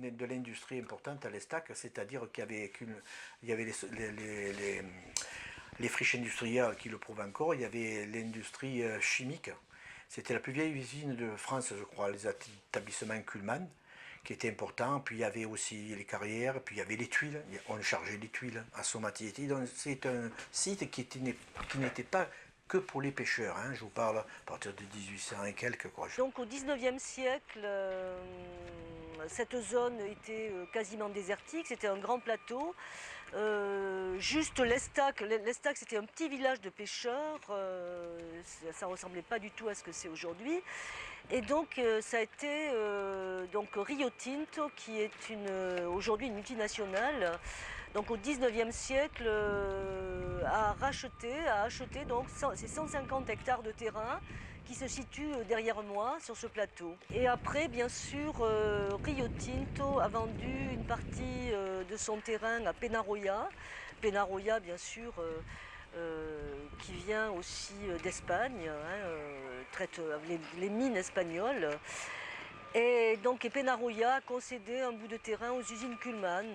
de l'industrie importante à l'Estac, c'est-à-dire il y avait les friches industrielles qui le prouvent encore, il y avait l'industrie chimique. C'était la plus vieille usine de France, je crois, les établissements Kuhlmann, qui était important. Puis il y avait aussi les carrières, puis il y avait les tuiles. On chargeait les tuiles à Somatiété. Donc c'est un site qui n'était pas que pour les pêcheurs. Hein. Je vous parle à partir de 1800 et quelques. Quoi. Donc au 19e siècle, cette zone était quasiment désertique, c'était un grand plateau. Juste l'Estac, c'était un petit village de pêcheurs, ça ne ressemblait pas du tout à ce que c'est aujourd'hui. Et donc ça a été donc Rio Tinto, qui est aujourd'hui une multinationale, donc au 19e siècle a acheté donc ces 150 hectares de terrain qui se situent derrière moi sur ce plateau. Et après, bien sûr, Rio Tinto a vendu une partie de son terrain à Penaroya. Penaroya, bien sûr, qui vient aussi d'Espagne, traite les mines espagnoles. Et donc Penaroya a concédé un bout de terrain aux usines Kuhlmann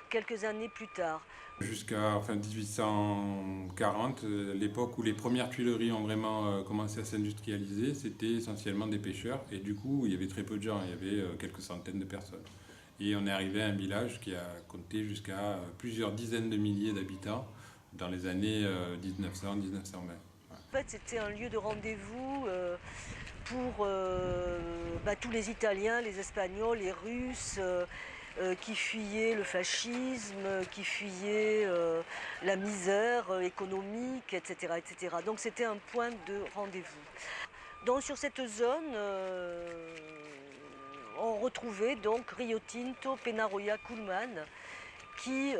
quelques années plus tard. Jusqu'à 1840, l'époque où les premières tuileries ont vraiment commencé à s'industrialiser, c'était essentiellement des pêcheurs. Et du coup, il y avait très peu de gens, il y avait quelques centaines de personnes. Et on est arrivé à un village qui a compté jusqu'à plusieurs dizaines de milliers d'habitants dans les années 1900-1920. En fait, c'était un lieu de rendez-vous pour tous les Italiens, les Espagnols, les Russes, qui fuyaient le fascisme, qui fuyaient la misère économique, etc., etc. Donc c'était un point de rendez-vous. Donc sur cette zone, on retrouvait donc Rio Tinto, Penaroya, Kuhlmann, qui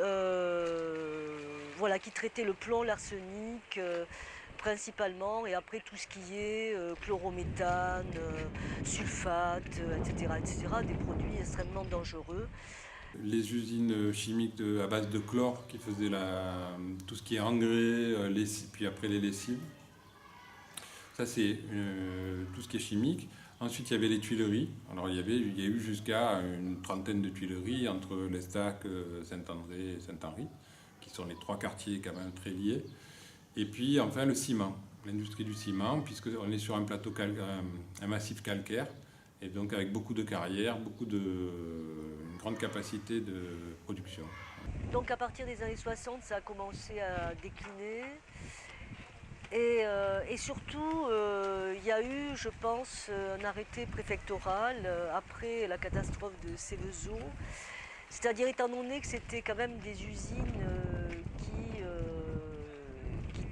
traitait le plomb, l'arsenic principalement, et après tout ce qui est chlorométhane, sulfate, etc., des produits extrêmement dangereux. Les usines chimiques à base de chlore qui faisaient tout ce qui est engrais, puis après les lessives. Ça c'est tout ce qui est chimique. Ensuite il y avait les tuileries. Alors il y a eu jusqu'à une trentaine de tuileries entre l'Estac, Saint-André et Saint-Henri, qui sont les trois quartiers quand même très liés. Et puis enfin le ciment, l'industrie du ciment, puisqu'on est sur un plateau un massif calcaire, et donc avec beaucoup de carrières, une grande capacité de production. Donc à partir des années 60, ça a commencé à décliner. Et surtout, il y a eu, je pense, un arrêté préfectoral après la catastrophe de Seveso. C'est-à-dire, étant donné que c'était quand même des usines qui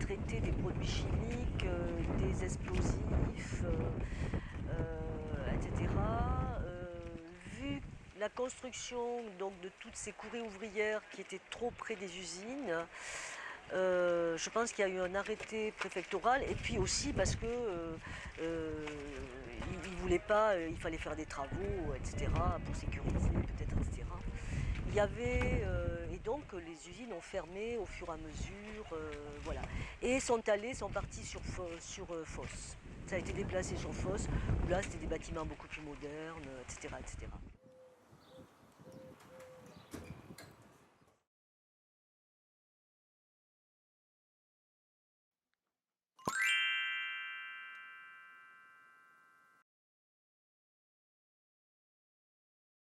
traitaient des produits chimiques, des explosifs, etc. Vu la construction donc, de toutes ces courées ouvrières qui étaient trop près des usines, je pense qu'il y a eu un arrêté préfectoral, et puis aussi parce que ils voulaient pas, il fallait faire des travaux, etc., pour sécuriser peut-être, etc. Il y avait, et donc les usines ont fermé au fur et à mesure, voilà. Et sont partis sur Fos. Ça a été déplacé sur Fos, où là c'était des bâtiments beaucoup plus modernes, etc., etc.